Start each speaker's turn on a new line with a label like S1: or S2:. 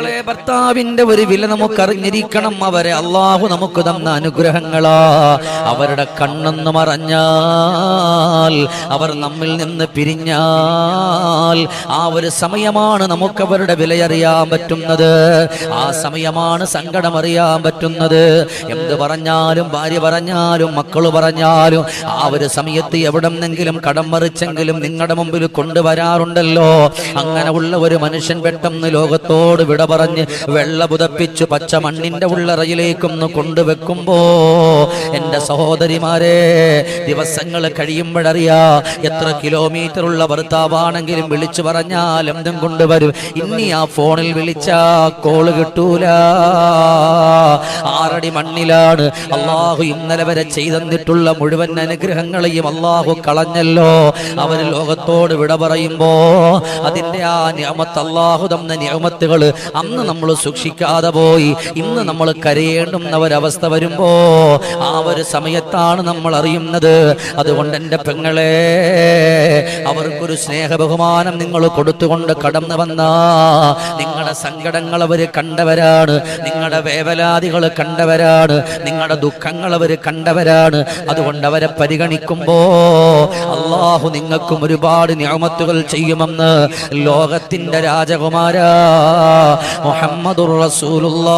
S1: മക്കളെ, ഭർത്താവിന്റെ ഒരു വില നമുക്കറിഞ്ഞിരിക്കണം. അവരെ അള്ളാഹു നമുക്ക് തന്ന അനുഗ്രഹങ്ങളാ. അവരുടെ കണ്ണെന്ന് മറഞ്ഞാൽ, അവർ നമ്മിൽ നിന്ന് പിരിഞ്ഞാൽ, ആ ഒരു സമയമാണ് നമുക്ക് അവരുടെ വിലയറിയാൻ പറ്റുന്നത്. ആ സമയമാണ് സങ്കടം അറിയാൻ പറ്റുന്നത്. എന്ത് പറഞ്ഞാലും, ഭാര്യ പറഞ്ഞാലും, മക്കള് പറഞ്ഞാലും, ആ ഒരു സമയത്ത് എവിടെന്നെങ്കിലും കടം മറിച്ചെങ്കിലും നിങ്ങളുടെ മുമ്പിൽ കൊണ്ടുവരാറുണ്ടല്ലോ. അങ്ങനെ ഉള്ള ഒരു മനുഷ്യൻ പെട്ടെന്ന് ലോകത്തോട് വിട പറഞ്ഞ് വെള്ള പുതപ്പിച്ചു പച്ച മണ്ണിന്റെ ഉള്ളറയിലേക്കൊന്ന് കൊണ്ടുവെക്കുമ്പോ, എന്റെ സഹോദരിമാരെ, ദിവസങ്ങൾ കഴിയുമ്പോഴറിയാ എത്ര കിലോമീറ്റർ ഉള്ള ഭർത്താവാണെങ്കിലും വിളിച്ചു പറഞ്ഞാൽ എന്തും കൊണ്ടുവരും. ഇനി ആ ഫോണിൽ വിളിച്ചാ കോള് കിട്ടൂല. 6 അടി മണ്ണിലാണ്. അള്ളാഹു ഇന്നലെ വരെ ചെയ്തെന്നിട്ടുള്ള മുഴുവൻ അനുഗ്രഹങ്ങളെയും അള്ളാഹു കളഞ്ഞല്ലോ. അവർ ലോകത്തോട് വിട പറയുമ്പോ അതിന്റെ ആ നിഅമത്ത്, അള്ളാഹു തന്ന നിഅമത്തുകൾ അന്ന് നമ്മൾ സൂക്ഷിക്കാതെ പോയി. ഇന്ന് നമ്മൾ കരയേണ്ടുന്ന ഒരവസ്ഥ വരുമ്പോ ആ ഒരു സമയത്താണ് നമ്മൾ അറിയുന്നത്. അതുകൊണ്ട് എൻ്റെ പെങ്ങളെ, അവർക്കൊരു സ്നേഹ ബഹുമാനം നിങ്ങൾ കൊടുത്തുകൊണ്ട് കടന്നു വന്ന നിങ്ങളുടെ സങ്കടങ്ങൾ അവർ കണ്ടവരാണ്, നിങ്ങളുടെ വേവലാതികൾ കണ്ടവരാണ്, നിങ്ങളുടെ ദുഃഖങ്ങൾ അവർ കണ്ടവരാണ്. അതുകൊണ്ട് അവരെ പരിഗണിക്കുമ്പോ അള്ളാഹു നിങ്ങൾക്കും ഒരുപാട് നിഅമത്തുകൾ ചെയ്യുമെന്ന് ലോകത്തിന്റെ രാജകുമാര മുഹമ്മദുർ റസൂലുള്ളാഹ്.